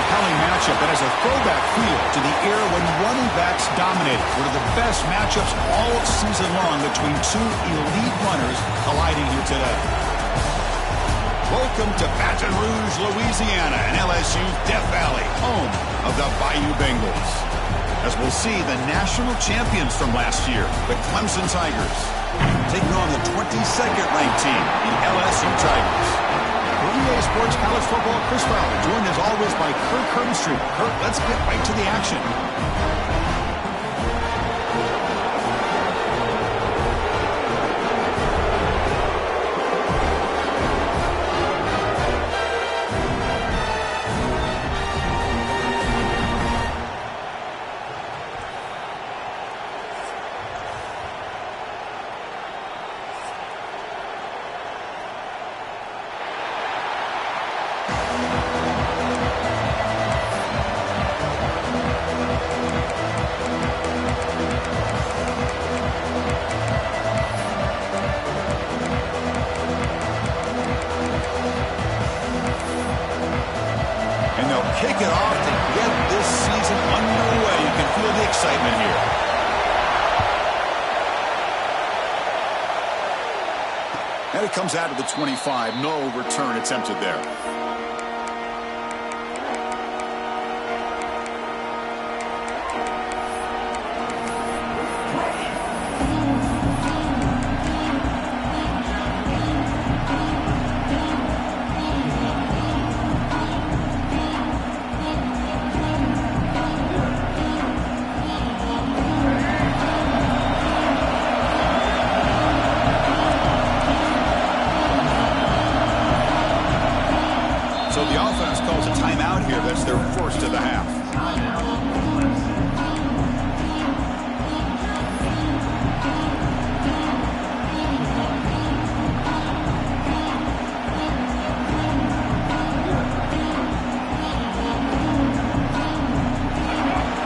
compelling matchup that has a throwback feel to the era when running backs dominated. One of the best matchups all season long between two elite runners colliding here today. Welcome to Baton Rouge, Louisiana, and LSU's Death Valley, home of the Bayou Bengals. As we'll see the national champions from last year, the Clemson Tigers, taking on the 22nd ranked team, the LSU Tigers. For EA Sports College Football, Chris Fowler, joined as always by Kurt Kirkstreet. Kurt, let's get right to the action. Kick it off to get this season underway. You can feel the excitement here. And it comes out of the 25. No return attempted there. So the offense calls a timeout here. That's their first of the half.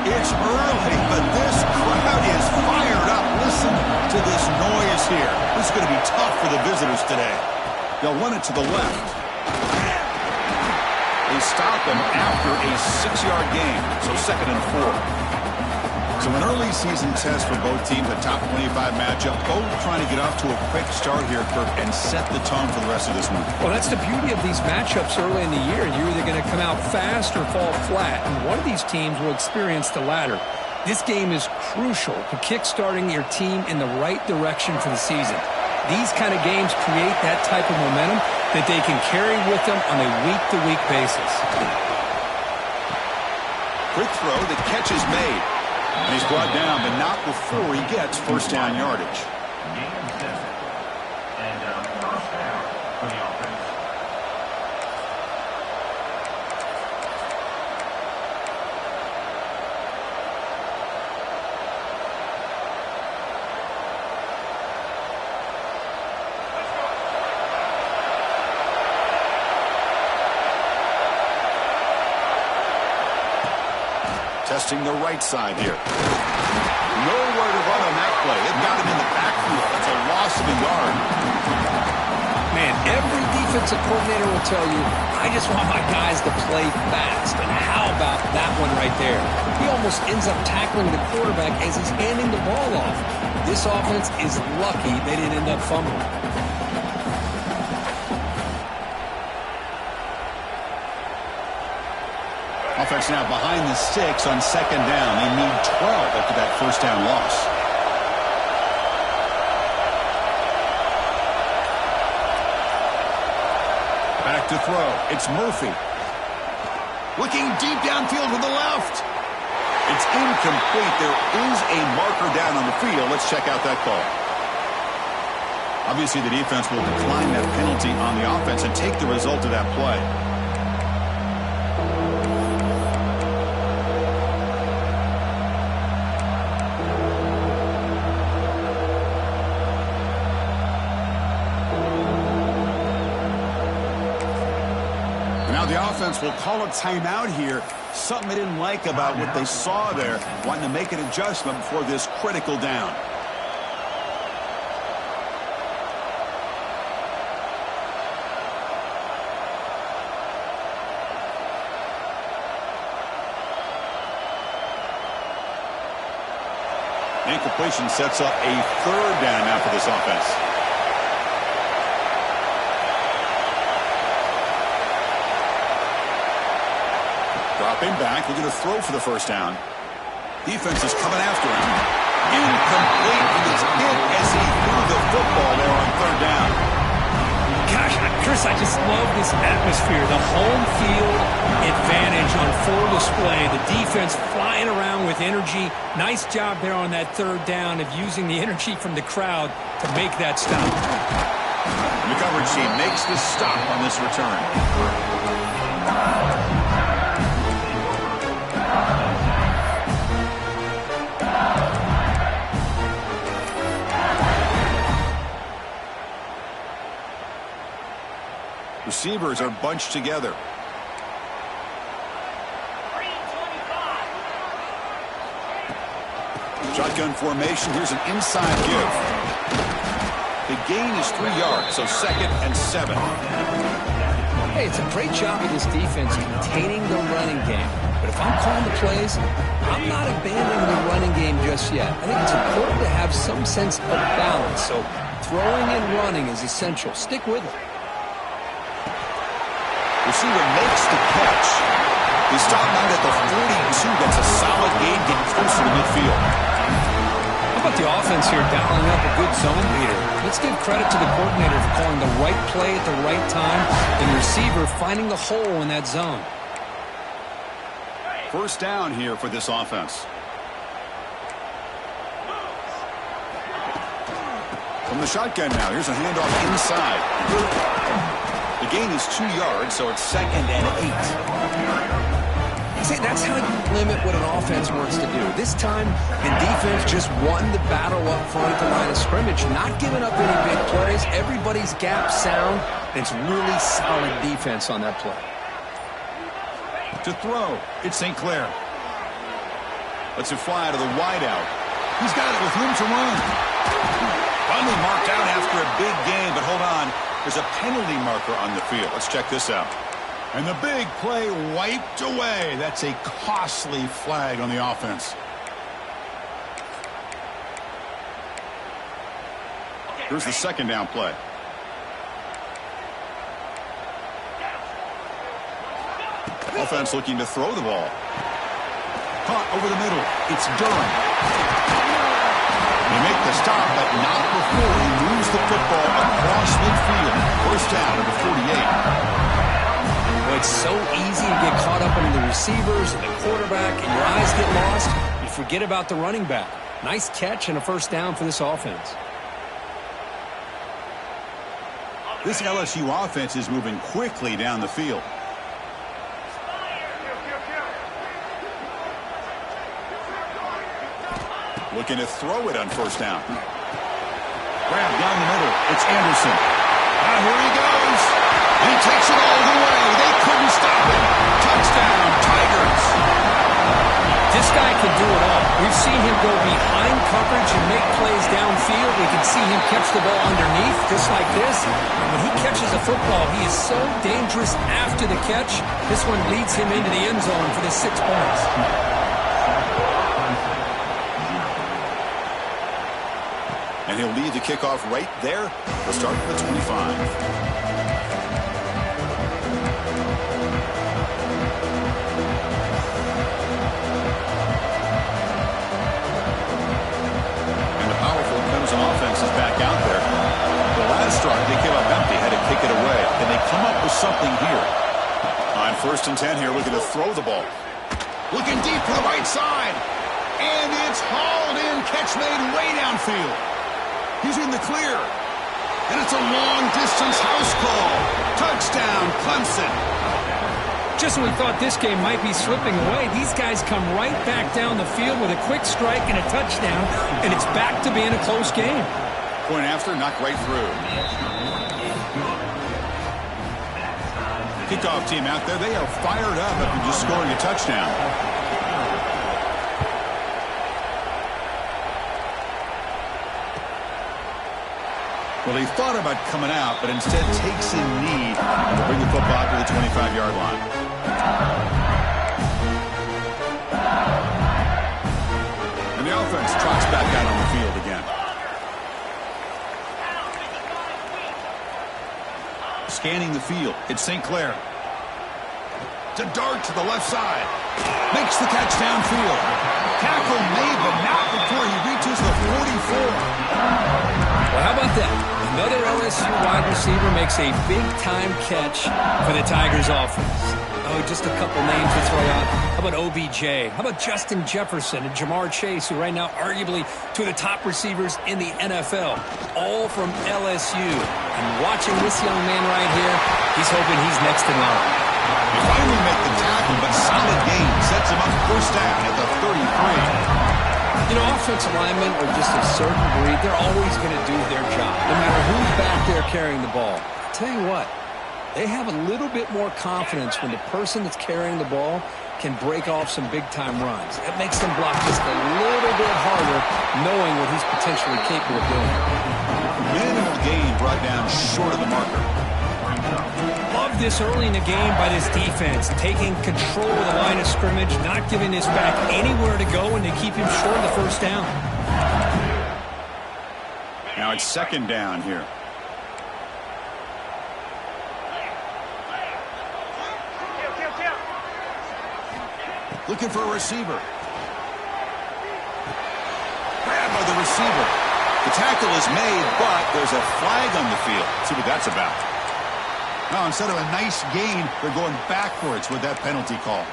It's early, but this crowd is fired up. Listen to this noise here. This is going to be tough for the visitors today. They'll run it to the left. They stop him after a 6-yard gain, so 2nd and 4. So an early season test for both teams, a top 25 matchup, both trying to get off to a quick start here, Kirk, and set the tone for the rest of this one. Well, that's the beauty of these matchups early in the year. You're either going to come out fast or fall flat, and one of these teams will experience the latter. This game is crucial to kick-starting your team in the right direction for the season. These kind of games create that type of momentum that they can carry with them on a week-to-week basis. Quick throw, the catch is made. And he's brought down, but not before he gets first down yardage. Testing the right side here. Nowhere to run on that play. It got him in the backfield. That's a loss of a yard. Man, every defensive coordinator will tell you, I just want my guys to play fast. And how about that one right there? He almost ends up tackling the quarterback as he's handing the ball off. This offense is lucky they didn't end up fumbling. Offense now behind the 6 on 2nd down. They need 12 after that first down loss. Back to throw. It's Murphy. Looking deep downfield to the left. It's incomplete. There is a marker down on the field. Let's check out that call. Obviously, the defense will decline that penalty on the offense and take the result of that play. Now the offense will call a timeout here. Something they didn't like about what they saw there. Wanting to make an adjustment before this critical down. Incompletion sets up a third down now for this offense. Dropping back, looking to throw for the first down. Defense is coming after him. Incomplete. He gets hit as he threw the football there on third down. Gosh, Chris, I just love this atmosphere. The home field advantage on full display. The defense flying around with energy. Nice job there on that third down of using the energy from the crowd to make that stop. The coverage team makes the stop on this return. Receivers are bunched together. Shotgun formation. Here's an inside give. The gain is 3 yards, so 2nd and 7. Hey, it's a great job of this defense containing the running game. But if I'm calling the plays, I'm not abandoning the running game just yet. I think it's important to have some sense of balance. So throwing and running is essential. Stick with it. Receiver makes the catch. He's stopped out at the 42. That's a solid gain, getting closer to midfield. How about the offense here dialing up a good zone leader? Let's give credit to the coordinator for calling the right play at the right time and the receiver finding the hole in that zone. First down here for this offense. From the shotgun now, here's a handoff inside. The gain is 2 yards, so it's 2nd and 8. See, that's how you limit what an offense wants to do. This time, the defense just won the battle up front at the line of scrimmage, not giving up any big plays. Everybody's gap sound. It's really solid defense on that play. To throw, it's St. Clair. Lets it fly to the wideout. He's got it with room to run. Finally marked out after a big gain, but hold on. There's a penalty marker on the field. Let's check this out. And the big play wiped away. That's a costly flag on the offense. Here's the 2nd down play. Offense looking to throw the ball. Caught over the middle. It's Durham. They make the stop, but not before he moves the football across midfield. First down at the 48. Well, it's so easy to get caught up in the receivers and the quarterback, and your eyes get lost. You forget about the running back. Nice catch and a first down for this offense. This LSU offense is moving quickly down the field. Looking to throw it on first down. Grab down the middle. It's Anderson. And here he goes. And he takes it all the way. They couldn't stop him. Touchdown, Tigers. This guy can do it all. We've seen him go behind coverage and make plays downfield. We can see him catch the ball underneath, just like this. And when he catches a football, he is so dangerous after the catch. This one leads him into the end zone for the 6 points. And he'll lead the kickoff right there. We'll start at the 25. And the powerful Clemson offense is back out there. The last drive, they came up empty, had to kick it away. And they come up with something here. On 1st and 10 here, looking to throw the ball. Looking deep to the right side. And it's hauled in. Catch made way downfield. He's in the clear. And it's a long-distance house call. Touchdown, Clemson. Just when we thought this game might be slipping away, these guys come right back down the field with a quick strike and a touchdown, and it's back to being a close game. Point after, knocked right through. Kickoff team out there, they are fired up after just scoring a touchdown. Well, he thought about coming out, but instead takes in knee to bring the football to the 25-yard line. And the offense trots back out scanning the field. It's St. Clair. To dart to the left side. Makes the catch downfield. Tackle made, but not before he reaches the 44. Well, how about that? Another LSU wide receiver makes a big-time catch for the Tigers offense. Oh, just a couple names to throw out. How about OBJ? How about Justin Jefferson and Jamar Chase, who right now arguably two of the top receivers in the NFL, all from LSU. And watching this young man right here, he's hoping he's next in line. They finally make the tackle, but solid gain sets him up first down at the 33. You know, offensive linemen are just a certain breed. They're always going to do their job, no matter who's back there carrying the ball. I'll tell you what, they have a little bit more confidence when the person that's carrying the ball can break off some big-time runs. That makes them block just a little bit harder, knowing what he's potentially capable of doing. Minimal gain brought down short of the marker. Love this early in the game by this defense, taking control of the line of scrimmage, not giving his back anywhere to go, and they keep him short of the first down. Now it's second down here. Looking for a receiver. Grab by the receiver. The tackle is made, but there's a flag on the field. Let's see what that's about. Now, instead of a nice gain, they're going backwards with that penalty call.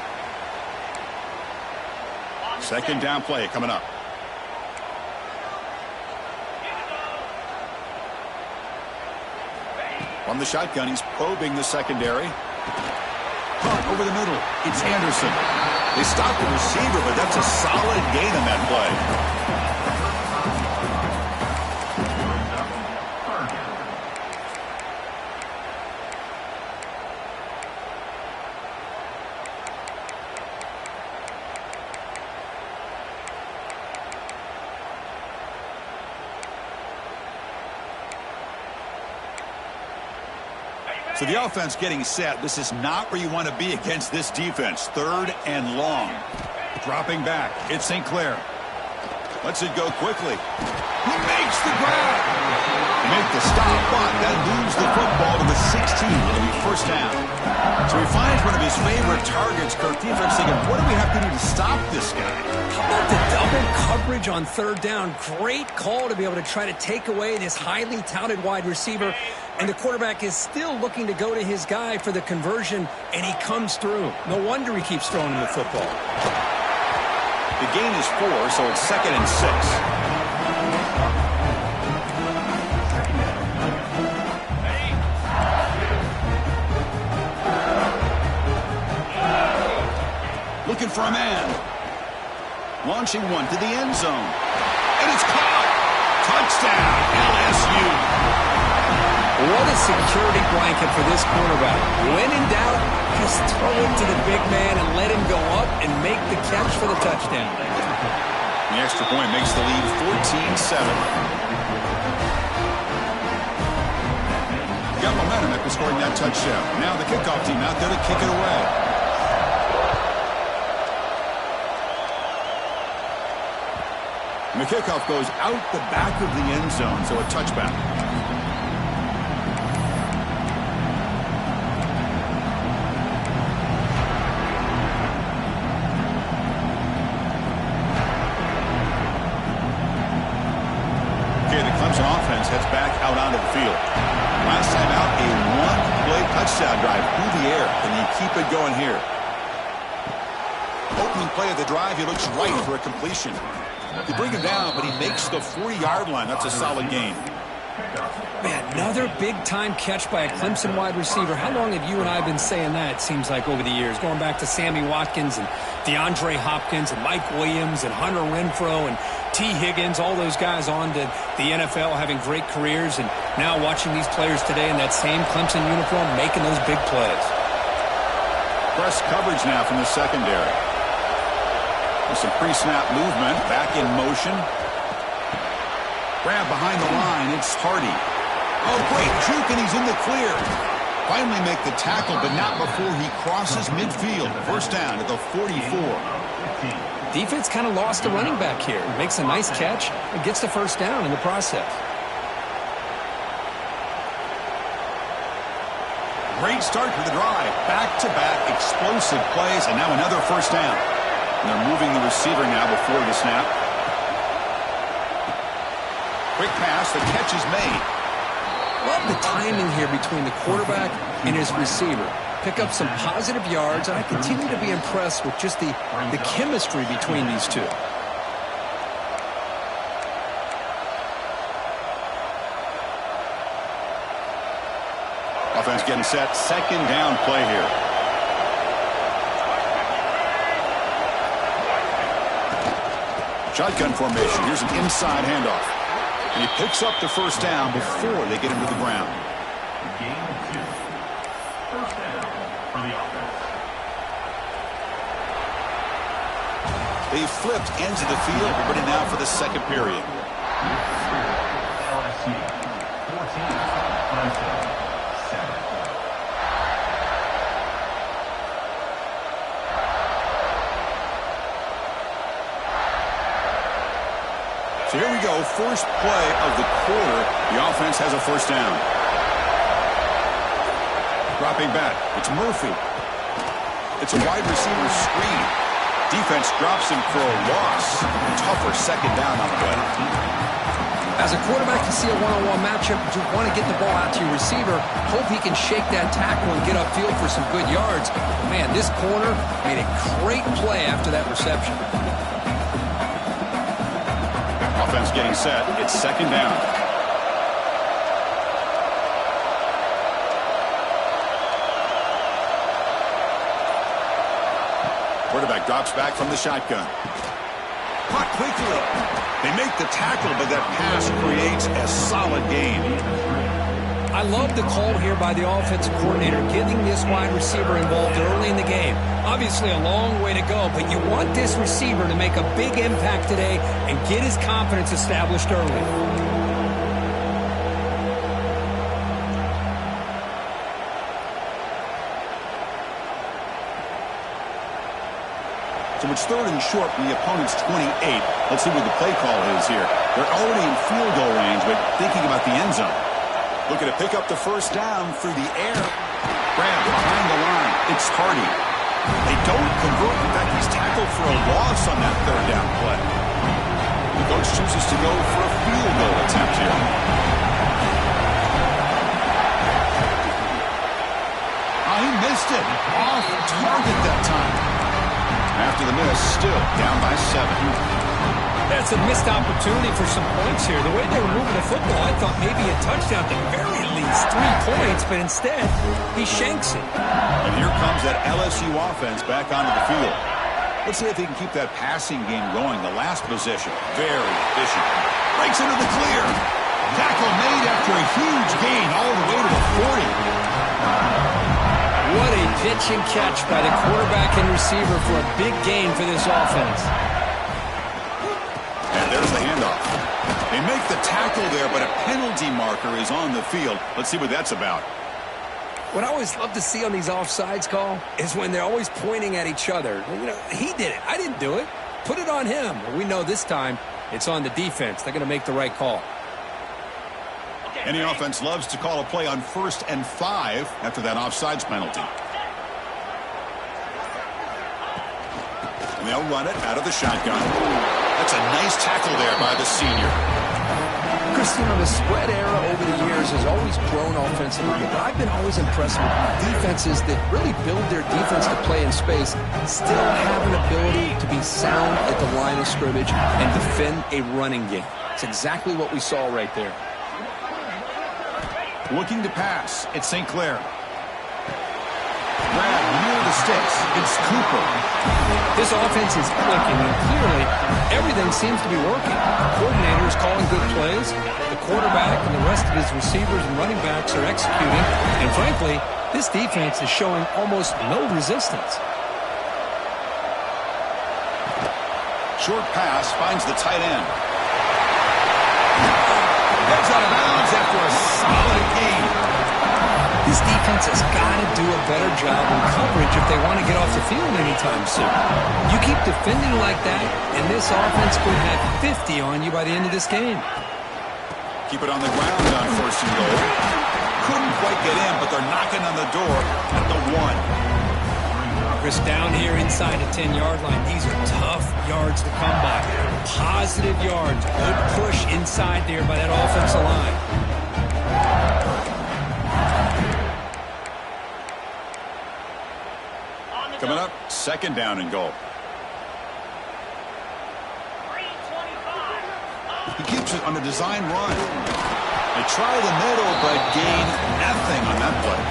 Second down play coming up. From the shotgun, he's probing the secondary. Caught over the middle. It's Anderson. They stopped the receiver, but that's a solid gain on that play. So the offense getting set. This is not where you want to be against this defense. Third and long. Dropping back. It's St. Clair. Lets it go quickly. He makes the grab. Make the stop, but that moves the football to the 16. It'll be first down. So he finds one of his favorite targets. Kirk defense thinking, what do we have to do to stop this guy? How about the double coverage on third down? Great call to be able to try to take away this highly touted wide receiver. And the quarterback is still looking to go to his guy for the conversion, and he comes through. No wonder he keeps throwing him the football. The gain is 4, so it's second and 6. Looking for a man. Launching one to the end zone. And it's caught. Touchdown, LSU. What a security blanket for this quarterback. When in doubt, just throw it to the big man and let him go up and make the catch for the touchdown. The extra point makes the lead 14-7. Got momentum after scoring that touchdown. Now the kickoff team out there to kick it away. And the kickoff goes out the back of the end zone, so a touchback. Okay, the Clemson offense heads back out onto the field. Last time out, a one-play touchdown drive through the air. Can you keep it going here? Opening play of the drive, he looks right for a completion. They bring him down, but he makes the 40-yard line. That's a solid gain. Man, another big-time catch by a Clemson wide receiver. How long have you and I been saying that, it seems like, over the years? Going back to Sammy Watkins and DeAndre Hopkins and Mike Williams and Hunter Renfrow and T. Higgins, all those guys on to the NFL having great careers, and now watching these players today in that same Clemson uniform making those big plays. Press coverage now from the secondary. With some pre-snap movement, back in motion. Grab behind the line, it's Hardy. Oh, great juke, and he's in the clear. Finally make the tackle, but not before he crosses midfield. First down at the 44. Defense kind of lost the running back here. Makes a nice catch and gets the first down in the process. Great start to the drive. Back-to-back explosive plays, and now another first down. And they're moving the receiver now before the snap. Quick pass. The catch is made. Love the timing here between the quarterback and his receiver. Pick up some positive yards, and I continue to be impressed with just the chemistry between these two. Offense getting set. Second down play here. Shotgun formation. Here's an inside handoff. And he picks up the first down before they get him to the ground. First down for the offense. They flipped into the field, ready now for the second period. LSU 14, Clemson 7. So here we go, first play of the quarter. The offense has a first down. Dropping back, it's Murphy. It's a wide receiver screen. Defense drops him for a loss. Tougher second down on the way. As a quarterback, you see a one-on-one matchup, you want to get the ball out to your receiver. Hope he can shake that tackle and get upfield for some good yards. Man, this corner made a great play after that reception. Offense getting set. It's second down. Quarterback drops back from the shotgun. Caught quickly. They make the tackle, but that pass creates a solid gain. I love the call here by the offensive coordinator, getting this wide receiver involved early in the game. Obviously a long way to go, but you want this receiver to make a big impact today and get his confidence established early. So it's third and short from the opponent's 28. Let's see what the play call is here. They're already in field goal range, but thinking about the end zone. Looking to pick up the first down through the air. Grab behind the line. It's Hardy. They don't convert. In fact, he's tackled for a loss on that third down play. The coach chooses to go for a field goal attempt here. Oh, he missed it. Off target that time. After the miss, still down by 7. That's a missed opportunity for some points here. The way they were moving the football, I thought maybe a touchdown at the very least, 3 points, but instead, he shanks it. And here comes that LSU offense back onto the field. Let's see if they can keep that passing game going. The last possession, very efficient. Breaks into the clear. Tackle made after a huge gain all the way to the 40. What a pitch and catch by the quarterback and receiver for a big gain for this offense. And there's the handoff. They make the tackle there, but a penalty marker is on the field. Let's see what that's about. What I always love to see on these offsides call is when they're always pointing at each other. You know, he did it. I didn't do it. Put it on him. But we know this time it's on the defense. They're going to make the right call. Any offense loves to call a play on 1st and 5 after that offsides penalty. And they'll run it out of the shotgun. That's a nice tackle there by the senior. Chris, you know, the spread era over the years has always grown offensively, but I've been always impressed with defenses that really build their defense to play in space, still have an ability to be sound at the line of scrimmage and defend a running game. It's exactly what we saw right there. Looking to pass. It's St. Clair. Grab near the sticks. It's Cooper. This offense is clicking, and clearly everything seems to be working. The coordinator is calling good plays. The quarterback and the rest of his receivers and running backs are executing. And frankly, this defense is showing almost no resistance. Short pass finds the tight end. Heads out of bounds after a solid gain. This defense has got to do a better job in coverage if they want to get off the field anytime soon. You keep defending like that, and this offense could have 50 on you by the end of this game. Keep it on the ground on 1st and goal. Couldn't quite get in, but they're knocking on the door at the 1. Chris, down here inside the 10-yard line, these are tough yards to come by. Positive yards. Good push inside there by that offensive line. Coming up, 2nd down and goal. He keeps it on a design run. They try the middle, but gain nothing on that play.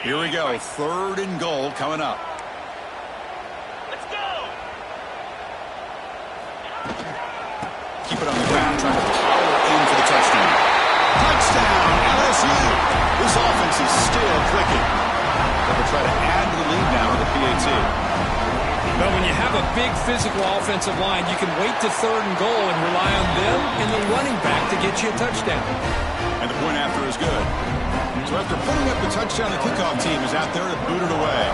Here we go, 3rd and goal coming up. Keep it on the ground, trying to power in for the touchdown. Touchdown, LSU! This offense is still clicking. They'll try to add to the lead now with the PAT. But when you have a big physical offensive line, you can wait to 3rd and goal and rely on them and the running back to get you a touchdown. And the point after is good. So after putting up the touchdown, the kickoff team is out there to boot it away.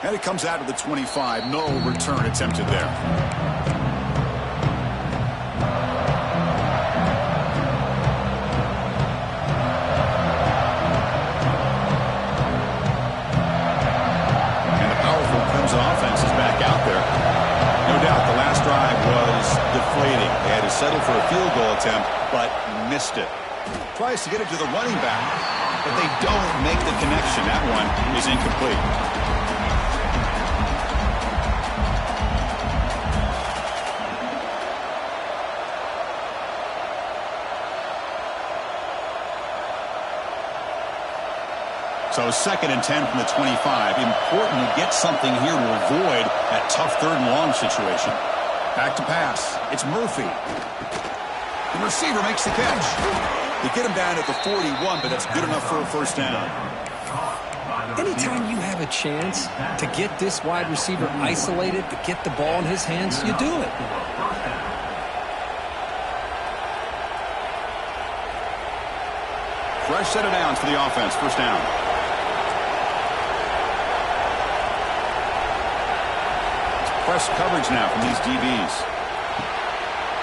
And it comes out of the 25. No return attempted there. And the powerful Clemson offense is back out there. No doubt the last drive was deflating. They had to settle for a field goal attempt, but missed it. Tries to get it to the running back, but they don't make the connection. That one is incomplete. So 2nd and 10 from the 25. Important to get something here to avoid that tough 3rd and long situation. Back to pass. It's Murphy. The receiver makes the catch. They get him down at the 41, but that's good enough for a 1st down. Anytime you have a chance to get this wide receiver isolated, to get the ball in his hands, you do it. Fresh set of downs for the offense. 1st down. Press coverage now from these DBs.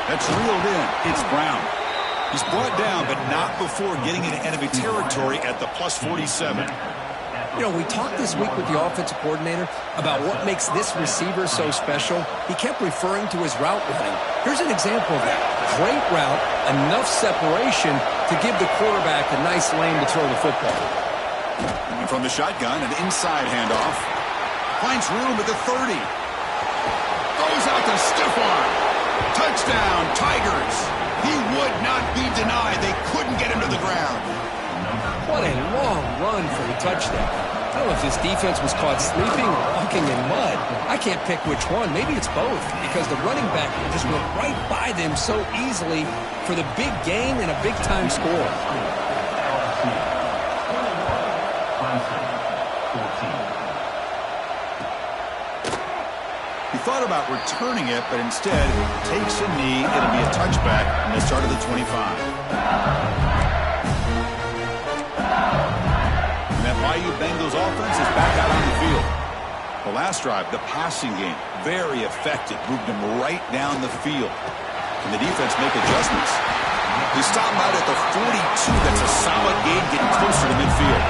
That's reeled in. It's Brown. He's brought down, but not before getting into enemy territory at the plus 47. You know, we talked this week with the offensive coordinator about what makes this receiver so special. He kept referring to his route running. Here's an example of that. Great route, enough separation to give the quarterback a nice lane to throw the football. And from the shotgun, an inside handoff. Finds room at the 30. Throws out the stiff arm. Touchdown, Tigers. He would not be denied. They couldn't get him to the ground. What a long run for a touchdown. I don't know if this defense was caught sleeping or walking in mud. I can't pick which one. Maybe it's both, because the running back just went right by them so easily for the big gain and a big-time score. He thought about returning it, but instead takes a knee. It'll be a touchback from the start of the 25. And that Bayou Bengals offense is back out on the field. The last drive, the passing game, very effective. Moved them right down the field. Can the defense make adjustments? They stop out at the 42. That's a solid gain, getting closer to midfield.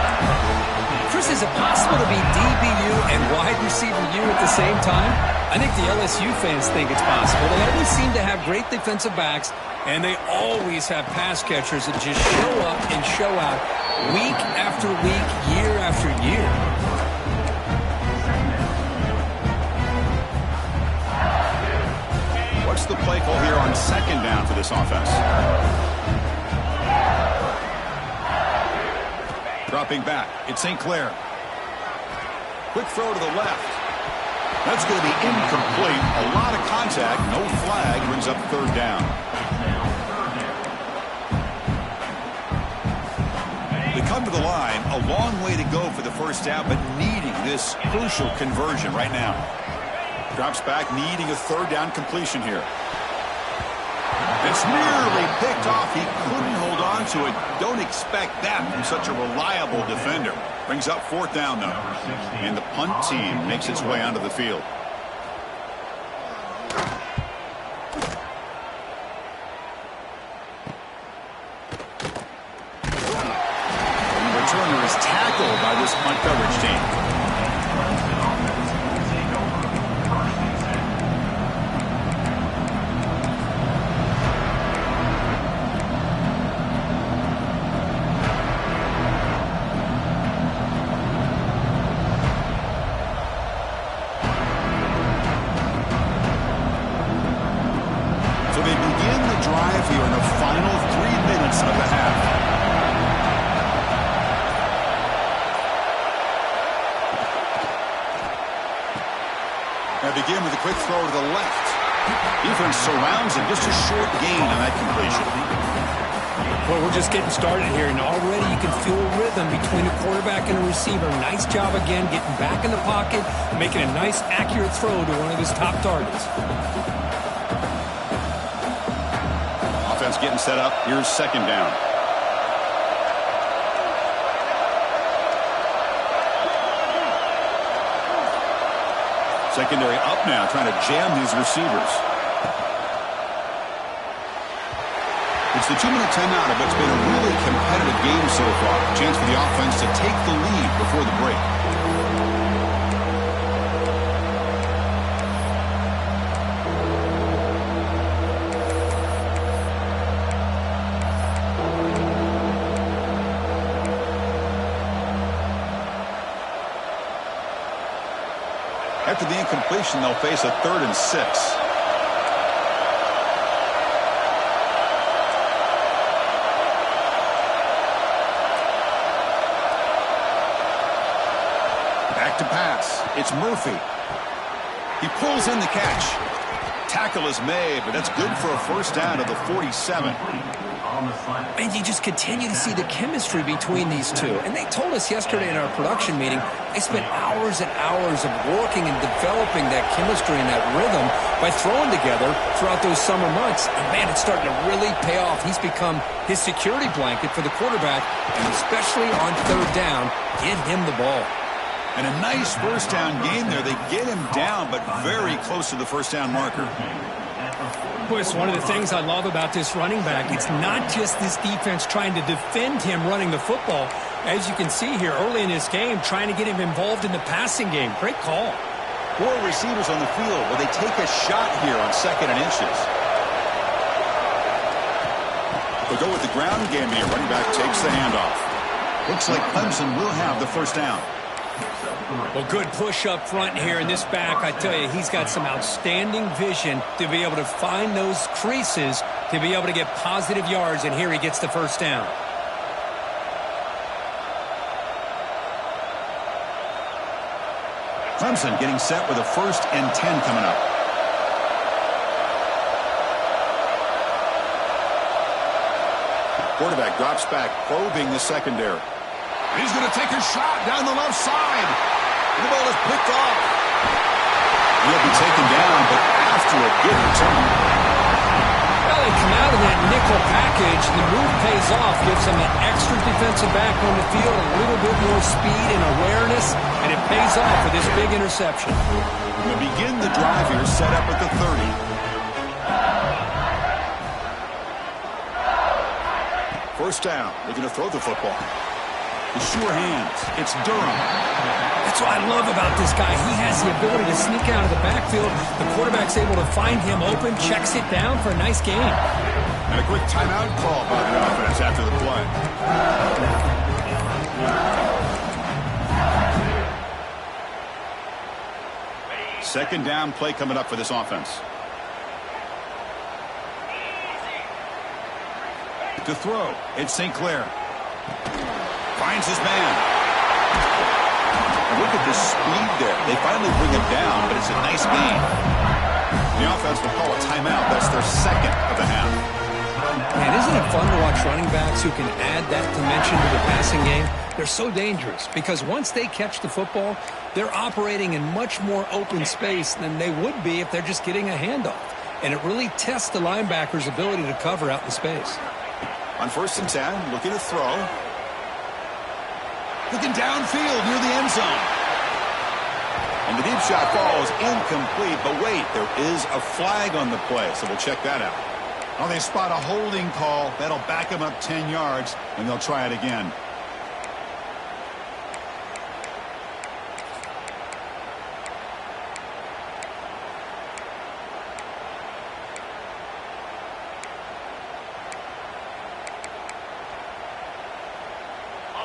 Chris, is it possible to be DBU and wide receiver U at the same time? I think the LSU fans think it's possible. They always seem to have great defensive backs, and they always have pass catchers that just show up and show out week after week, year after year. What's the play call here on 2nd down for this offense? Dropping back, it's St. Clair. Quick throw to the left. That's going to be incomplete. A lot of contact, no flag, brings up 3rd down. They come to the line, a long way to go for the 1st down, but needing this crucial conversion right now. Drops back, needing a 3rd down completion here. It's nearly picked off. He couldn't hold on to it. Don't expect that from such a reliable defender. Brings up 4th down, though. And the punt team makes its way onto the field. The returner is tackled by this punt coverage team. Begin with a quick throw to the left. Defense surrounds him. Just a short gain on that completion. Well, we're just getting started here, and already you can feel a rhythm between the quarterback and the receiver. Nice job again getting back in the pocket, making a nice, accurate throw to one of his top targets. Offense getting set up. Here's 2nd down. Secondary up now, trying to jam these receivers. It's the 2-minute timeout of what's been a really competitive game so far. A chance for the offense to take the lead before the break. After the incompletion, they'll face a 3rd and 6. Back to pass. It's Murphy. He pulls in the catch. Tackle is made, but that's good for a 1st down to the 47. And you just continue to see the chemistry between these two. And they told us yesterday in our production meeting, they spent hours and hours of working and developing that chemistry and that rhythm by throwing together throughout those summer months. And, man, it's starting to really pay off. He's become his security blanket for the quarterback, and especially on 3rd down, get him the ball. And a nice 1st down gain there. They get him down, but very close to the 1st down marker. Boy, it's one of the things I love about this running back. It's not just this defense trying to defend him running the football. As you can see here early in this game, trying to get him involved in the passing game. Great call. 4 receivers on the field. Will they take a shot here on 2nd and inches? They'll go with the ground game here. Running back takes the handoff. Looks like Clemson will have the 1st down. Well, good push up front here in this back. I tell you, he's got some outstanding vision to be able to find those creases, to be able to get positive yards, and here he gets the 1st down. Clemson getting set with a 1st and 10 coming up. Quarterback drops back, probing the secondary. He's going to take a shot down the left side. The ball is picked off. He'll be taken down, but after a good return. Well, they come out of that nickel package. The move pays off, gives them an extra defensive back on the field, a little bit more speed and awareness, and it pays off with this big interception. We'll begin the drive here, set up at the 30. First down, looking to throw the football. The sure hands. It's Durham. That's what I love about this guy. He has the ability to sneak out of the backfield. The quarterback's able to find him open, checks it down for a nice gain. And a quick timeout call by the offense after the play. Second down play coming up for this offense. To throw, it's St. Clair. Finds his man. And look at the speed there. They finally bring him down, but it's a nice gain. The offense will call a timeout. That's their 2nd of the half. And isn't it fun to watch running backs who can add that dimension to the passing game? They're so dangerous because once they catch the football, they're operating in much more open space than they would be if they're just getting a handoff. and it really tests the linebacker's ability to cover out in space. On 1st and 10, looking to throw. Looking downfield near the end zone. And the deep shot falls incomplete, but wait, there is a flag on the play, so we'll check that out. Well, they spot a holding call. That'll back them up 10 yards, and they'll try it again.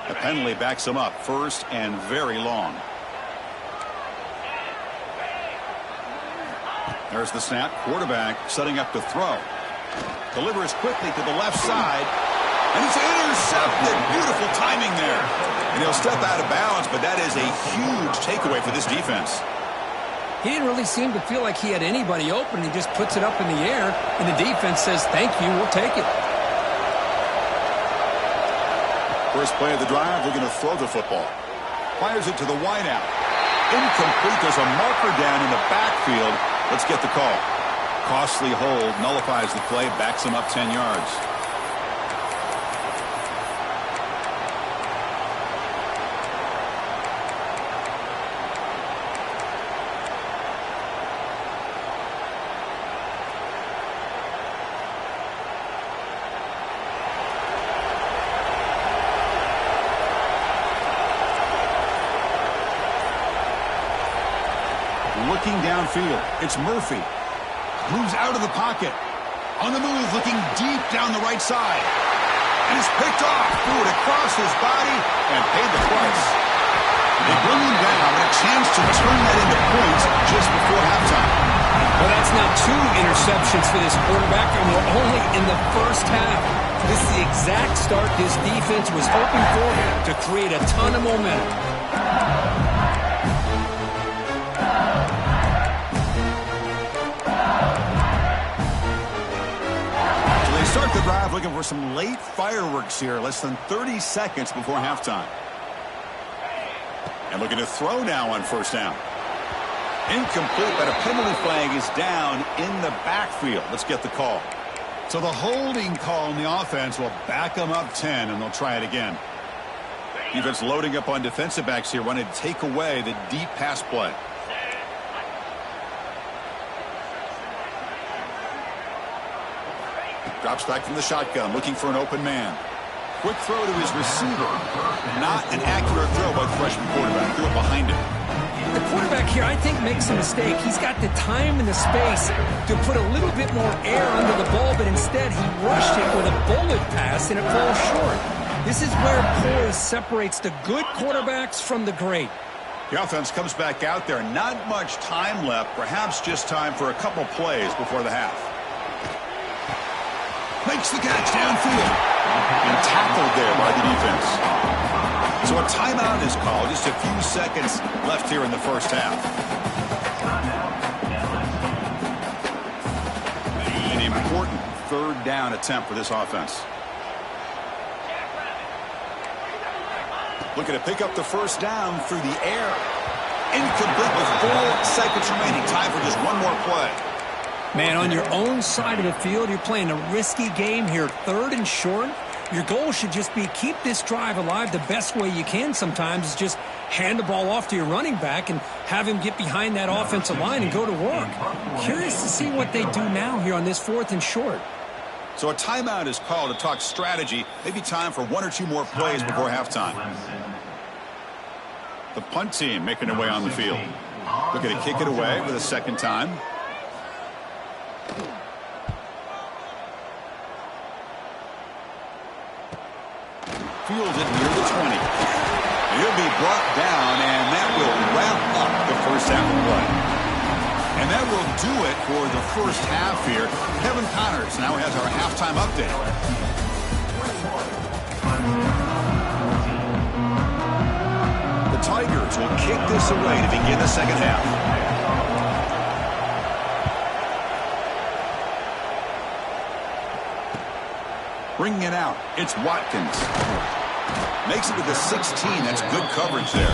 The penalty backs them up 1st and very long. There's the snap. Quarterback setting up to throw. Delivers quickly to the left side. And it's intercepted. Beautiful timing there. And he'll step out of bounds, but that is a huge takeaway for this defense. He didn't really seem to feel like he had anybody open. He just puts it up in the air, and the defense says, thank you, we'll take it. First play of the drive, they're going to throw the football. Fires it to the wideout. Incomplete. There's a marker down in the backfield. Let's get the call. Costly hold, nullifies the play, backs him up 10 yards. Looking downfield, it's Murphy. Moves out of the pocket. On the move, looking deep down the right side. And it's picked off. Threw it across his body and paid the price. They bring him down, and a chance to turn that into points just before halftime. Well, that's now 2 interceptions for this quarterback, and we're only in the first half. This is the exact start this defense was hoping for to create a ton of momentum. Start the drive looking for some late fireworks here. Less than 30 seconds before halftime. And looking to throw now on 1st down. Incomplete, but a penalty flag is down in the backfield. Let's get the call. So the holding call on the offense will back them up 10, and they'll try it again. Defense loading up on defensive backs here, wanting to take away the deep pass play. Drops back from the shotgun, looking for an open man. Quick throw to his receiver. Not an accurate throw by the freshman quarterback. Threw it behind him. The quarterback here, I think, makes a mistake. He's got the time and the space to put a little bit more air under the ball, but instead he rushed it with a bullet pass, and it falls short. This is where poise separates the good quarterbacks from the great. The offense comes back out there. Not much time left. Perhaps just time for a couple plays before the half. Makes the catch downfield. And tackled there by the defense. So a timeout is called. Just a few seconds left here in the first half. An important 3rd down attempt for this offense. Looking to pick up the 1st down through the air. Incomplete with 4 seconds remaining. Time for just one more play. Man, on your own side of the field, you're playing a risky game here. 3rd and short. Your goal should just be keep this drive alive the best way you can sometimes is just hand the ball off to your running back and have him get behind that offensive line and go to work. Curious to see what they do now here on this 4th and short. So a timeout is called to talk strategy. Maybe time for 1 or 2 more plays before halftime. The punt team making their way on the field. Looking to kick it away for the 2nd time. Fields it near the 20. He'll be brought down, and that will wrap up the first half of play. And that will do it for the first half here. Kevin Connors now has our halftime update. The Tigers will kick this away to begin the second half. Bringing it out, it's Watkins. Makes it to the 16. That's good coverage there.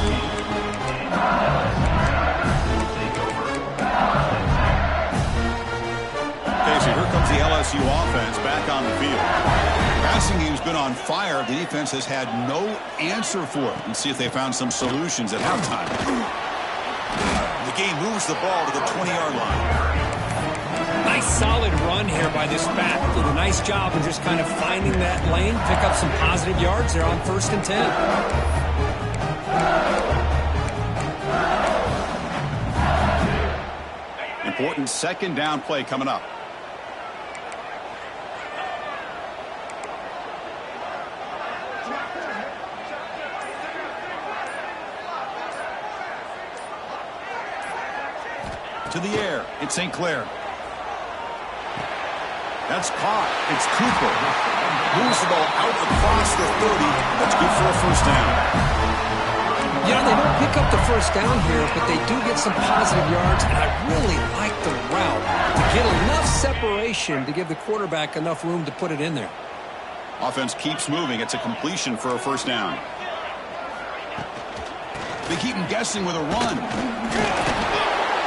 on fire. The defense has had no answer for it. Let's see if they found some solutions at halftime. The game moves the ball to the 20-yard line. Nice solid run here by this back. Did a nice job of just kind of finding that lane, pick up some positive yards. They're on 1st and 10. Important 2nd down play coming up. To the air, it's St. Clair. That's caught. It's Cooper. Moves the ball out across the 30. That's good for a 1st down. You know, they don't pick up the 1st down here, but they do get some positive yards, and I really like the route to get enough separation to give the quarterback enough room to put it in there. Offense keeps moving. It's a completion for a 1st down. They keep him guessing with a run.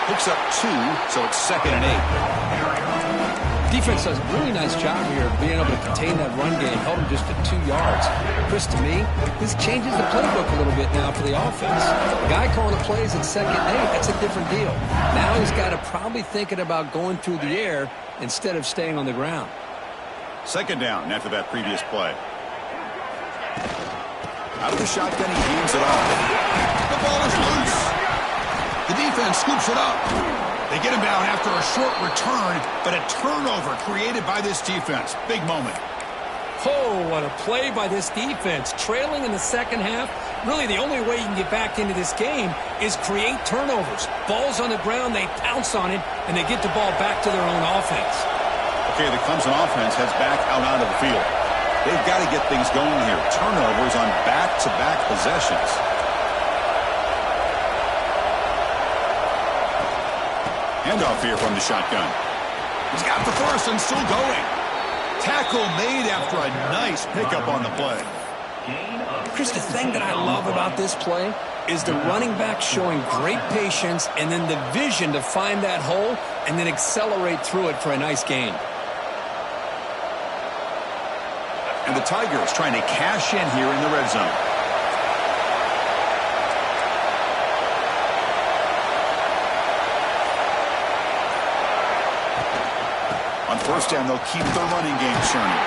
Picks up 2, so it's 2nd and 8. Defense does a really nice job here of being able to contain that run game, held him just at 2 yards. Chris, to me, this changes the playbook a little bit now for the offense. The guy calling the plays at 2nd and 8, that's a different deal. Now he's got to probably thinking about going through the air instead of staying on the ground. 2nd down after that previous play. Out of the shotgun, he hands it off. The ball is loose. The defense scoops it up. They get him down after a short return, but a turnover created by this defense. Big moment. Oh, what a play by this defense. Trailing in the 2nd half, really the only way you can get back into this game is create turnovers. Ball's on the ground, they pounce on it, and they get the ball back to their own offense. Okay, the Clemson offense heads back out onto the field. They've got to get things going here. Turnovers on back-to-back possessions. Handoff here from the shotgun. He's got the 1st and still going. Tackle made after a nice pickup on the play. Chris, the thing that I love about this play is the running back showing great patience and then the vision to find that hole and then accelerate through it for a nice gain. And the Tigers trying to cash in here in the red zone. On 1st down, they'll keep the running game churning.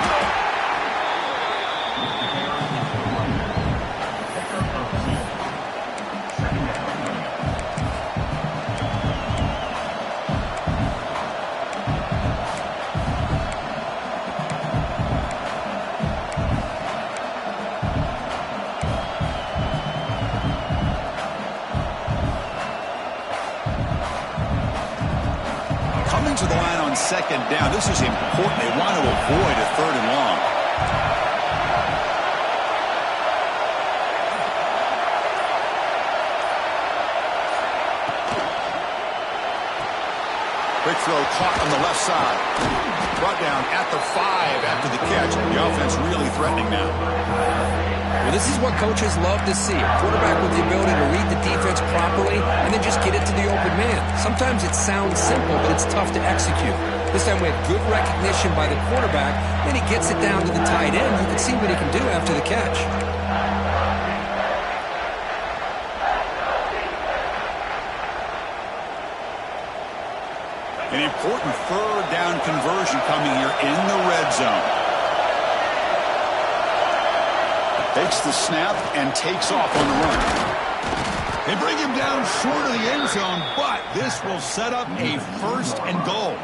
To the line on 2nd down. This is important. They want to avoid a 3rd and long. Quick throw caught on the left side. Brought down at the 5 after the catch. The offense really threatening now. Well, this is what coaches love to see. A quarterback with the ability to read the defense properly and then just get it to the open man. Sometimes it sounds simple, but it's tough to execute. This time we have good recognition by the quarterback. Then he gets it down to the tight end. You can see what he can do after the catch. An important 3rd down conversion coming here in the red zone. Takes the snap and takes off on the run. They bring him down short of the end zone, but this will set up a 1st and goal.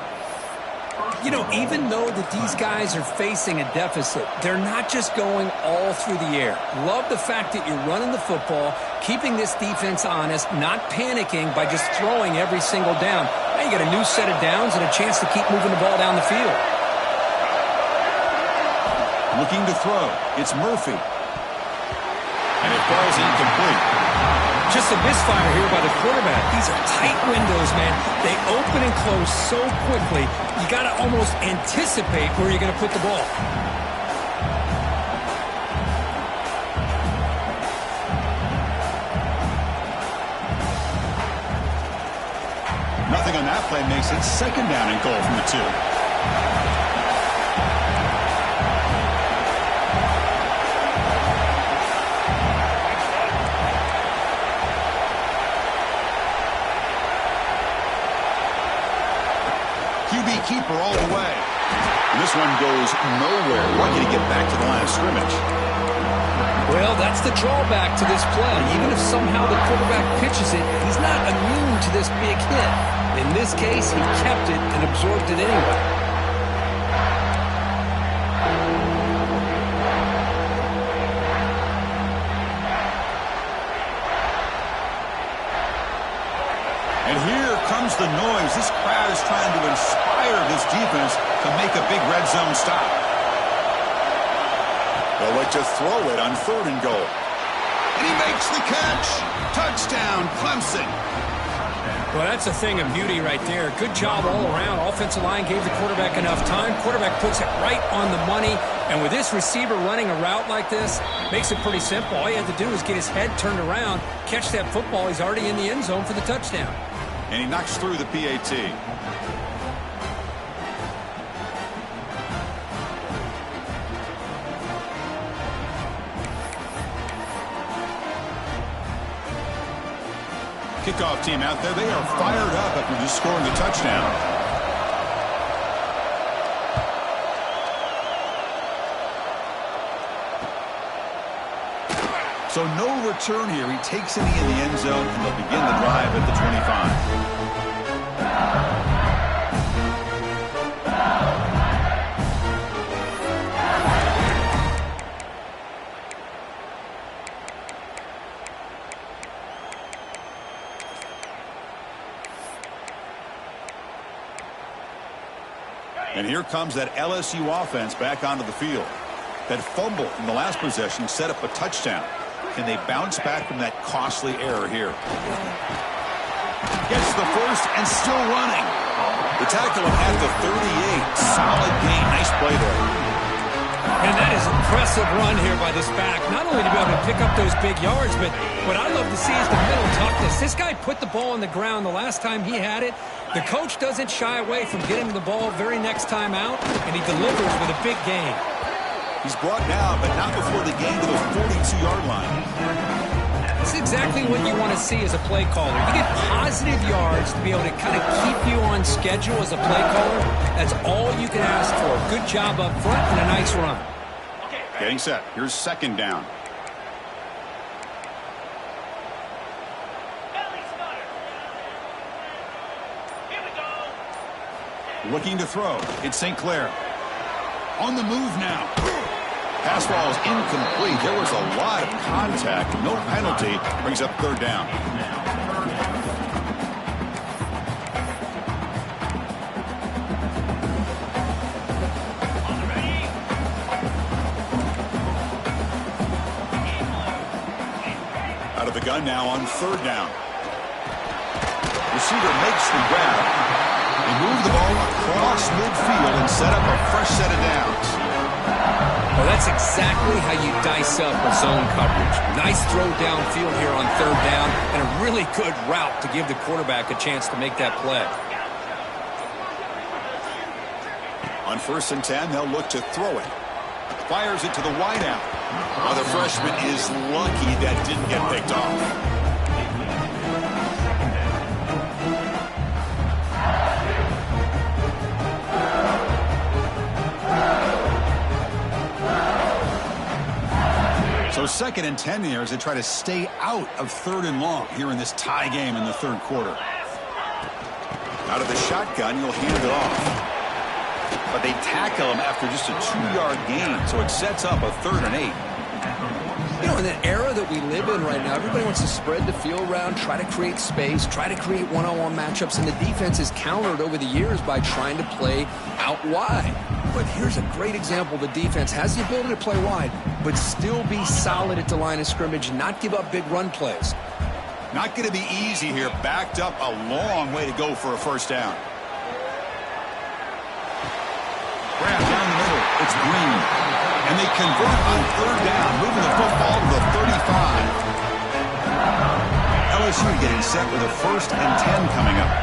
You know, even though that these guys are facing a deficit, they're not just going all through the air. Love the fact that you're running the football, keeping this defense honest, not panicking by just throwing every single down. Now you got a new set of downs and a chance to keep moving the ball down the field. Looking to throw. It's Murphy. And it falls incomplete. Just a misfire here by the quarterback. These are tight windows, man. They open and close so quickly, you got to almost anticipate where you're going to put the ball. Nothing on that play makes it 2nd down and goal from the 2. keeper all the way. And this one goes nowhere. Lucky to get back to the line of scrimmage. Well, that's the drawback to this play. Even if somehow the quarterback pitches it, he's not immune to this big hit. In this case, he kept it and absorbed it anyway. And here comes the noise. This crowd is trying to inspire this defense to make a big red zone stop. They'll look to throw it on 3rd and goal. And he makes the catch. Touchdown, Clemson. Well, that's a thing of beauty right there. Good job all around. Offensive line gave the quarterback enough time. Quarterback puts it right on the money. And with this receiver running a route like this, makes it pretty simple. All he had to do is get his head turned around, catch that football. He's already in the end zone for the touchdown. And he knocks through the PAT. Kickoff team out there. They are fired up after just scoring the touchdown. So no return here. He takes it in the end zone, and they'll begin the drive at the 25. And here comes that LSU offense back onto the field. That fumble in the last possession set up a touchdown. Can they bounce back from that costly error here? Gets the first and still running. The tackle at the 38. Solid gain. Nice play there. And that is an impressive run here by this back. Not only to be able to pick up those big yards, but what I love to see is the mental toughness. This guy put the ball on the ground the last time he had it. The coach doesn't shy away from getting the ball very next time out, and he delivers with a big gain. He's brought down, but not before the gain to the 42-yard line. That's exactly what you want to see as a play caller. You get positive yards to be able to kind of keep you on schedule as a play caller. That's all you can ask for. Good job up front and a nice run. Getting set. Here's 2nd down. Looking to throw. It's St. Clair. On the move now. Pass ball is incomplete. There was a lot of contact. No penalty. Brings up 3rd down. Out of the gun now on 3rd down. Receiver makes the grab. They move the ball across midfield and set up a fresh set of downs. Well, that's exactly how you dice up a zone coverage. Nice throw downfield here on 3rd down, and a really good route to give the quarterback a chance to make that play. On 1st and 10, they'll look to throw it. Fires it to the wideout. Well, the freshman is lucky that didn't get picked off. So 2nd and 10 here as they try to stay out of 3rd and long here in this tie game in the 3rd quarter. Out of the shotgun, you'll hand it off. But they tackle him after just a 2-yard gain, so it sets up a 3rd and 8. You know, in the era that we live in right now, everybody wants to spread the field around, try to create space, try to create one-on-one matchups, and the defense is countered over the years by trying to play out wide. But here's a great example. The defense has the ability to play wide, but still be solid at the line of scrimmage, not give up big run plays. Not going to be easy here. Backed up a long way to go for a 1st down. Grab down the middle. It's Green. And they convert on 3rd down, moving the football to the 35. LSU getting set with a 1st and 10 coming up.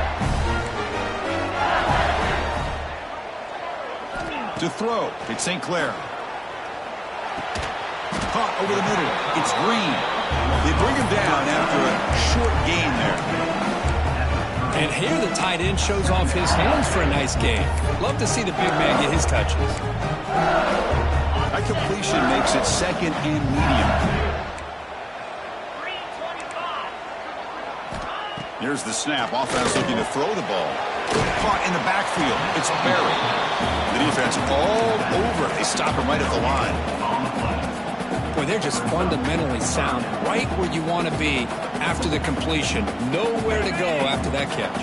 To throw, it's St. Clair. Caught over the middle. It's Green. They bring him down after a short gain there. And here the tight end shows off his hands for a nice gain. Love to see the big man get his touches. That completion makes it second and medium. Here's the snap. Offense looking to throw the ball. Caught in the backfield. It's Barry. The defense all over. They stop him right at the line. Boy, they're just fundamentally sound, right where you want to be after the completion. Nowhere to go after that catch.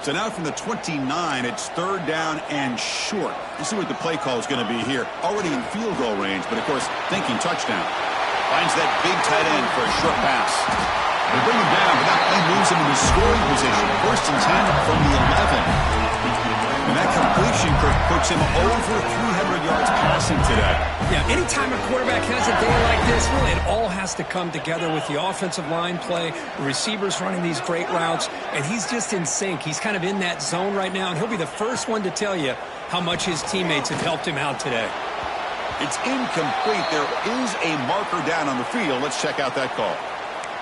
So now from the 29, it's third down and short. Let's see what the play call is going to be here. Already in field goal range, but of course, thinking touchdown. Finds that big tight end for a short pass. They bring him down, but that play moves him into scoring position. First and 10 from the 11. And that completion puts him over 300 yards passing today. Yeah, anytime a quarterback has a day like this, really it all has to come together with the offensive line play, the receivers running these great routes, and he's just in sync. He's kind of in that zone right now, and he'll be the first one to tell you how much his teammates have helped him out today. It's incomplete. There is a marker down on the field. Let's check out that call.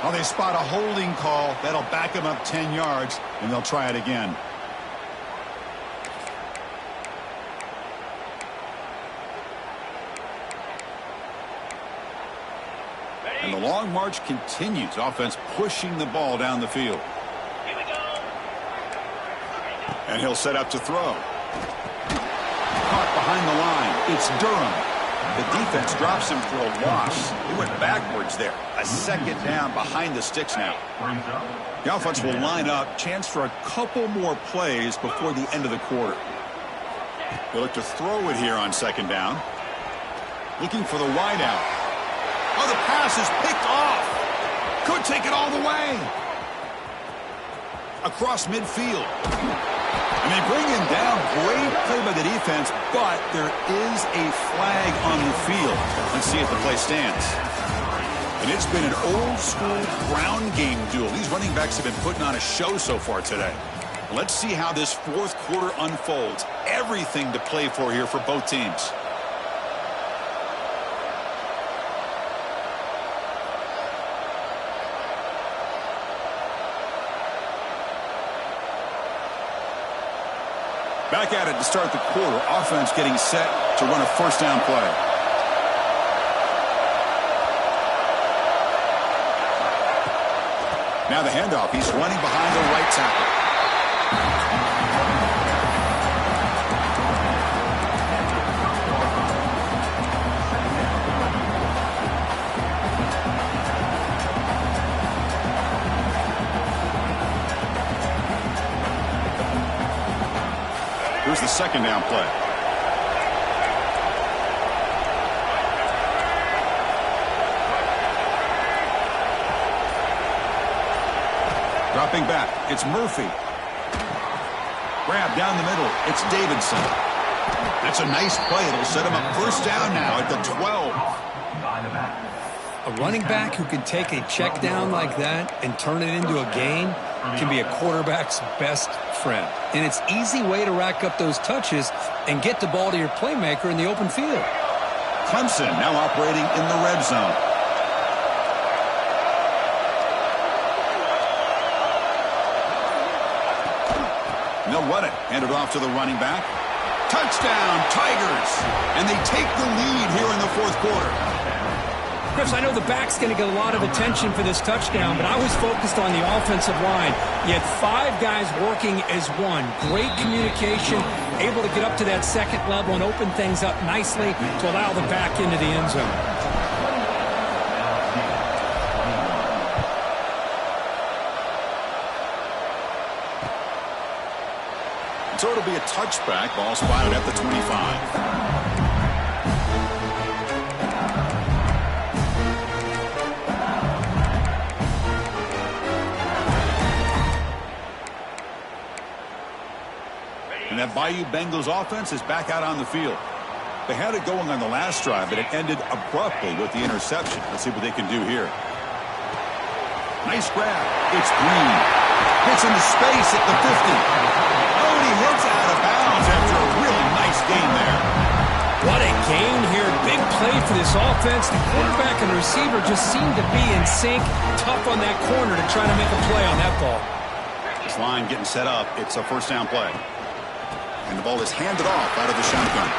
Well, they spot a holding call. That'll back them up 10 yards, and they'll try it again. And the long march continues. Offense pushing the ball down the field. Here we go. And he'll set up to throw. Caught behind the line. It's Durham. The defense drops him for a loss. He went backwards there. A second down behind the sticks now. The offense will line up. Chance for a couple more plays before the end of the quarter. They look to throw it here on second down. Looking for the wide out. Oh, the pass is picked off. Could take it all the way. Across midfield. And they bring him down. Great play by the defense, but there is a flag on the field. Let's see if the play stands. And it's been an old-school ground game duel. These running backs have been putting on a show so far today. Let's see how this fourth quarter unfolds. Everything to play for here for both teams. Back at it to start the quarter. Offense getting set to run a first down play. Now the handoff. He's running behind the right tackle. Here's the second down play. Dropping back. It's Murphy. Grab down the middle. It's Davidson. That's a nice play. It'll set him up first down now at the 12. A running back who can take a check down like that and turn it into a gain can be a quarterback's best friend. And it's an easy way to rack up those touches and get the ball to your playmaker in the open field. Clemson now operating in the red zone. And they'll run it. Hand it off to the running back. Touchdown, Tigers! And they take the lead here in the fourth quarter. Chris, I know the back's going to get a lot of attention for this touchdown, but I was focused on the offensive line. You had five guys working as one. Great communication, able to get up to that second level and open things up nicely to allow the back into the end zone. So it'll be a touchback. Ball spotted at the 25. And that Bayou Bengals offense is back out on the field. They had it going on the last drive, but it ended abruptly with the interception. Let's see what they can do here. Nice grab. It's Green. Hits into space at the 50. Oh, and he hits out of bounds after a really nice gain there. What a gain here. Big play for this offense. The quarterback and receiver just seem to be in sync. Tough on that corner to try to make a play on that ball. This line getting set up. It's a first down play. And the ball is handed off out of the shotgun.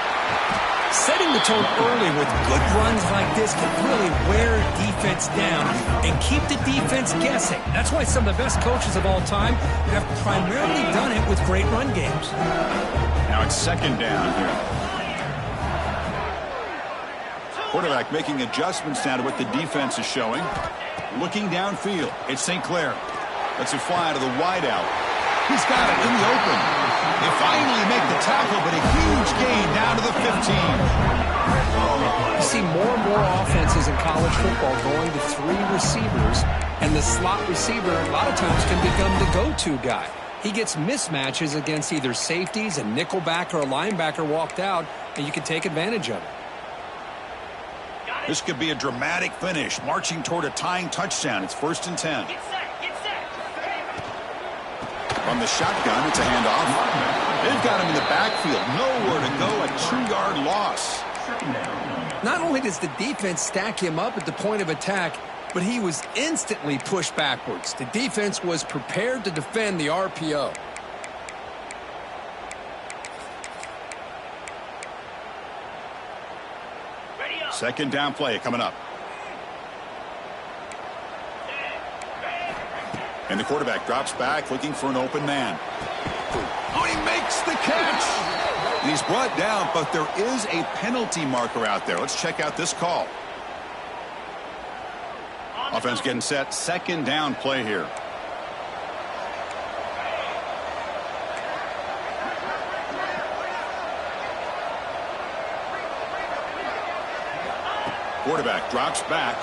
Setting the tone early with good runs like this can really wear defense down and keep the defense guessing. That's why some of the best coaches of all time have primarily done it with great run games. Now it's second down here. Quarterback making adjustments now to what the defense is showing. Looking downfield. It's St. Clair. Lets it fly to the wideout. He's got it in the open. They finally make the tackle, but a huge gain down to the 15. You see more and more offenses in college football going to 3 receivers, and the slot receiver a lot of times can become the go-to guy. He gets mismatches against either safeties, a nickelback, or a linebacker walked out, and you can take advantage of it. This could be a dramatic finish, marching toward a tying touchdown. It's 1st and 10. From the shotgun, it's a handoff. They've got him in the backfield. Nowhere to go, a 2-yard loss. Not only does the defense stack him up at the point of attack, but he was instantly pushed backwards. The defense was prepared to defend the RPO. Second down play coming up. And the quarterback drops back looking for an open man. Oh, he makes the catch. And he's brought down, but there is a penalty marker out there. Let's check out this call. Offense getting set. Second down play here. Quarterback drops back.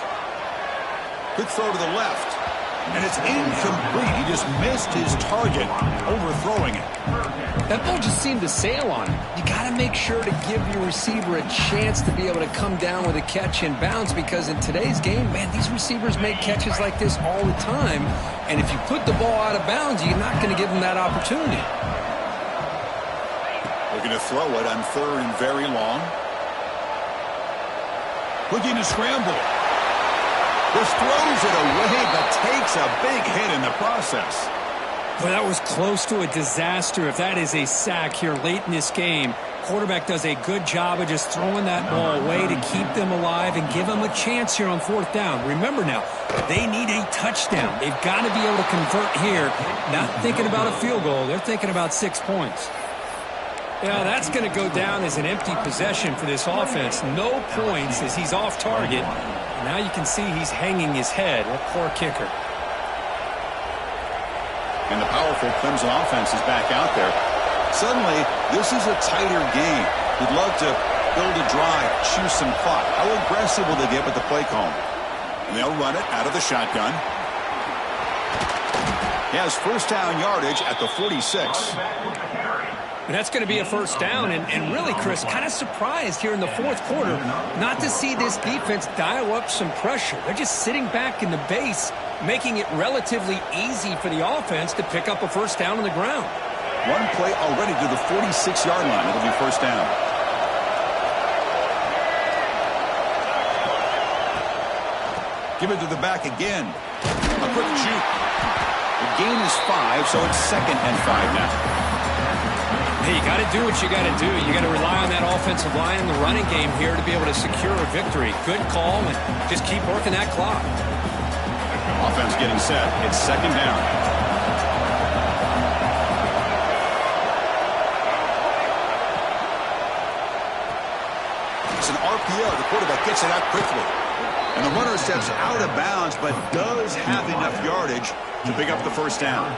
Quick throw to the left. And it's incomplete. He just missed his target, overthrowing it. That ball just seemed to sail on him. You got to make sure to give your receiver a chance to be able to come down with a catch in bounds, because in today's game, man, these receivers make catches like this all the time. And if you put the ball out of bounds, you're not going to give them that opportunity. Looking to throw it on 3rd and very long. Looking to scramble. Just throws it away, but takes a big hit in the process. Well, that was close to a disaster if that is a sack here late in this game. Quarterback does a good job of just throwing that ball away to keep them alive and give them a chance here on 4th down. Remember now, they need a touchdown. They've got to be able to convert here. Not thinking about a field goal. They're thinking about 6 points. Yeah, that's going to go down as an empty possession for this offense. No points as he's off target. Now you can see he's hanging his head. What poor kicker. And the powerful Clemson offense is back out there. Suddenly, this is a tighter game. You'd love to build a drive, choose some clock. How aggressive will they get with the play call? And they'll run it out of the shotgun. He has first down yardage at the 46. And that's going to be a first down. And really, Chris, kind of surprised here in the 4th quarter not to see this defense dial up some pressure. They're just sitting back in the base, making it relatively easy for the offense to pick up a first down on the ground. One play already to the 46-yard line. It'll be first down. Give it to the back again. A quick juke. The gain is 5, so it's 2nd and 5 now. Hey, you got to do what you got to do. You got to rely on that offensive line and the running game here to be able to secure a victory. Good call, and just keep working that clock. Offense getting set. It's 2nd down. It's an RPO. The quarterback gets it out quickly. And the runner steps out of bounds, but does have enough yardage to pick up the first down.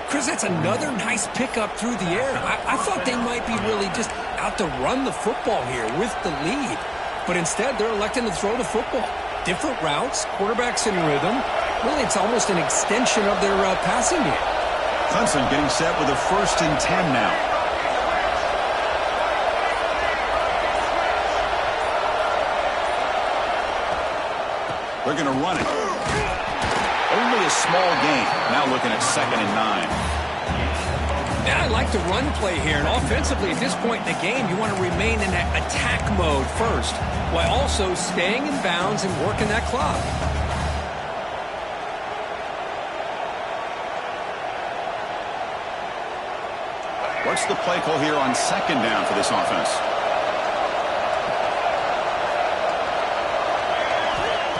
Chris, that's another nice pickup through the air. I thought they might be really just out to run the football here with the lead. But instead, they're electing to throw the football. Different routes, quarterbacks in rhythm. Really, it's almost an extension of their passing game. Clemson getting set with a 1st and 10 now. They're going to run it. Only a small gain. Now looking at 2nd and 9. And I like the run play here. And offensively, at this point in the game, you want to remain in that attack mode first, while also staying in bounds and working that clock. What's the play call here on second down for this offense?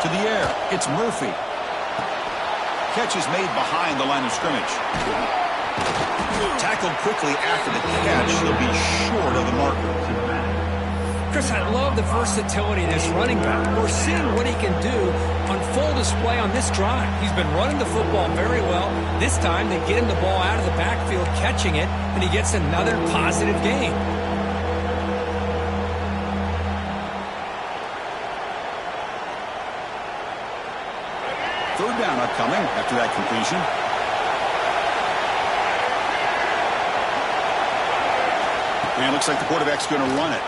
To the air, it's Murphy. Catch is made behind the line of scrimmage. Tackled quickly after the catch. He'll be short of the marker. Chris, I love the versatility of this running back. We're seeing what he can do on full display on this drive. He's been running the football very well. This time, they get him the ball out of the backfield, catching it, and he gets another positive gain. Third down upcoming after that completion. And it looks like the quarterback's going to run it.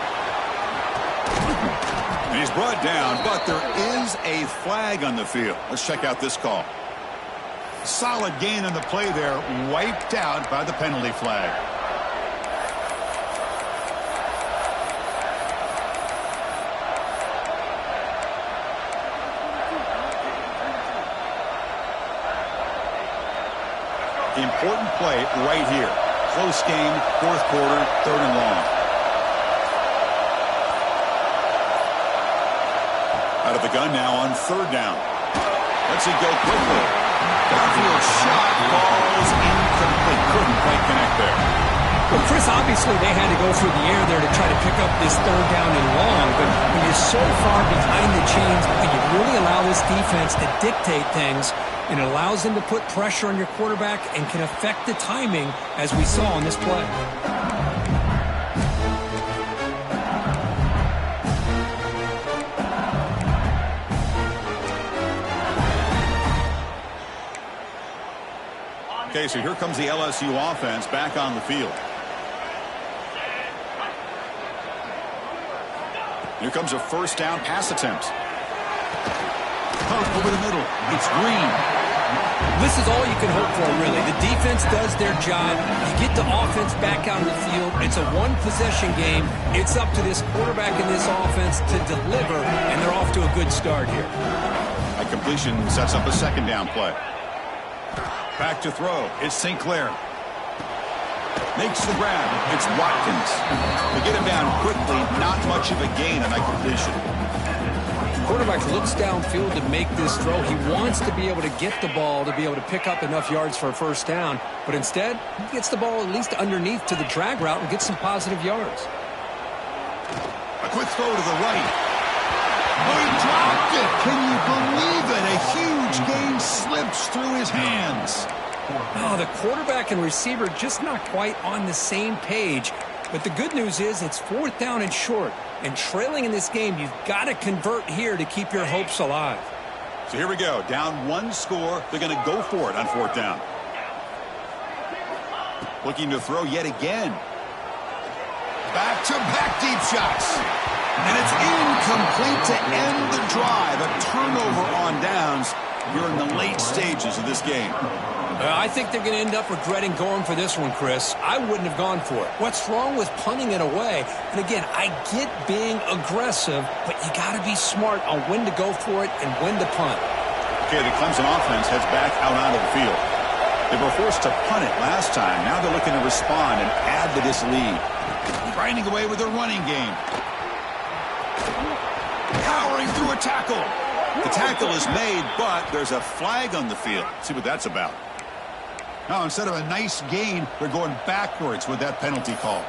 And he's brought down, but there is a flag on the field. Let's check out this call. Solid gain on the play there, wiped out by the penalty flag. The important play right here. Close game, fourth quarter, third and long. Out of the gun now on third down. Let's it go quickly. Downfield shot, falls incomplete. Couldn't quite connect there. Well, Chris, obviously they had to go through the air there to try to pick up this third down and long, but when you're so far behind the chains, you really allow this defense to dictate things, and it allows them to put pressure on your quarterback and can affect the timing, as we saw on this play. Okay, so here comes the LSU offense back on the field. Here comes a first down pass attempt. Pump over the middle. It's Green. This is all you can hope for, really. The defense does their job. You get the offense back out on the field. It's a one-possession game. It's up to this quarterback and this offense to deliver, and they're off to a good start here. A completion sets up a second down play. Back to throw. It's Sinclair. Makes the grab. It's Watkins. They get him down quickly. Not much of a gain on that completion. The quarterback looks downfield to make this throw. He wants to be able to get the ball to be able to pick up enough yards for a first down. But instead, he gets the ball at least underneath to the drag route and gets some positive yards. A quick throw to the right. Oh, he dropped it. Can you believe it? A huge gain slips through his hands. Oh, the quarterback and receiver just not quite on the same page. But the good news is it's fourth down and short. And trailing in this game, you've got to convert here to keep your hopes alive. So here we go. Down one score. They're going to go for it on fourth down. Looking to throw yet again. Back-to-back deep shots. And it's incomplete to end the drive. A turnover on downs here in the late stages of this game. I think they're going to end up regretting going for this one, Chris. I wouldn't have gone for it. What's wrong with punting it away? And again, I get being aggressive, but you got to be smart on when to go for it and when to punt. Okay, the Clemson offense heads back out onto the field. They were forced to punt it last time. Now they're looking to respond and add to this lead. Grinding away with their running game. Powering through a tackle. The tackle is made, but there's a flag on the field. Let's see what that's about. Now, instead of a nice gain, they're going backwards with that penalty call.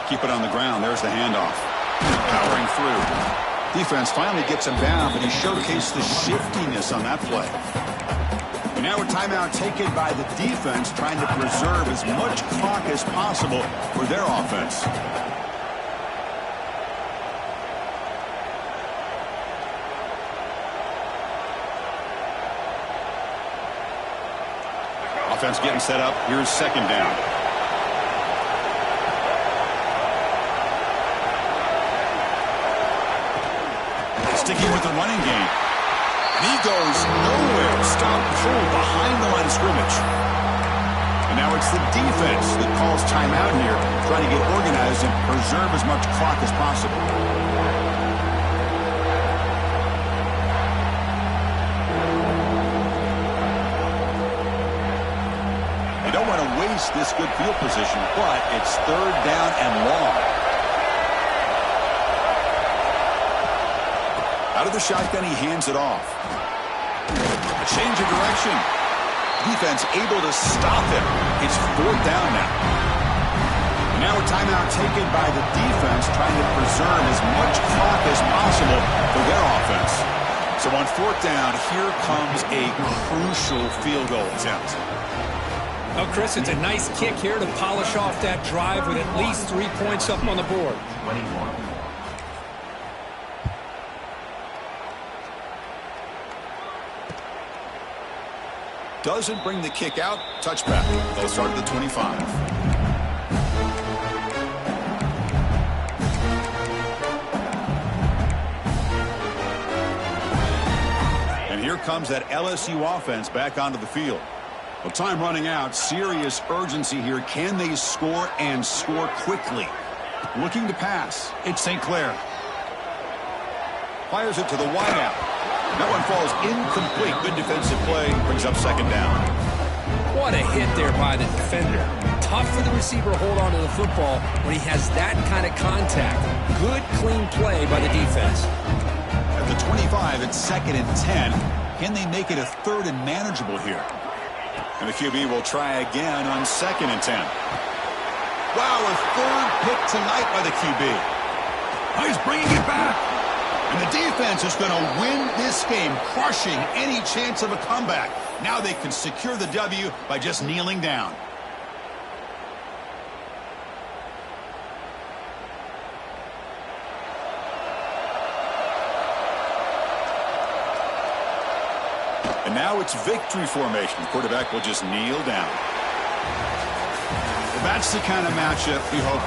Keep it on the ground. There's the handoff. Powering through. Defense finally gets him down, but he showcased the shiftiness on that play. And now a timeout taken by the defense, trying to preserve as much clock as possible for their offense. Offense getting set up. Here's second down. Sticking with the running game. And he goes nowhere. Stop pulled behind the line of scrimmage. And now it's the defense that calls timeout here, trying to get organized and preserve as much clock as possible. They don't want to waste this good field position, but it's third down and long. Out of the shotgun, he hands it off. A change of direction. Defense able to stop him. It's fourth down now. And now a timeout taken by the defense, trying to preserve as much clock as possible for their offense. So on fourth down, here comes a crucial field goal attempt. Well, Chris, it's a nice kick here to polish off that drive with at least 3 points up on the board. 21. Doesn't bring the kick out. Touchback. They'll start at the 25. And here comes that LSU offense back onto the field. Well, time running out. Serious urgency here. Can they score and score quickly? Looking to pass. It's St. Clair. Fires it to the wideout. That one falls incomplete. Good defensive play. Brings up second down. What a hit there by the defender. Tough for the receiver to hold on to the football when he has that kind of contact. Good, clean play by the defense. At the 25, it's second and 10. Can they make it a third and manageable here? And the QB will try again on second and 10. Wow, a third pick tonight by the QB. Oh, he's bringing it back. And the defense is going to win this game, crushing any chance of a comeback. Now they can secure the W by just kneeling down. And now it's victory formation. The quarterback will just kneel down. Well, that's the kind of matchup we hope for.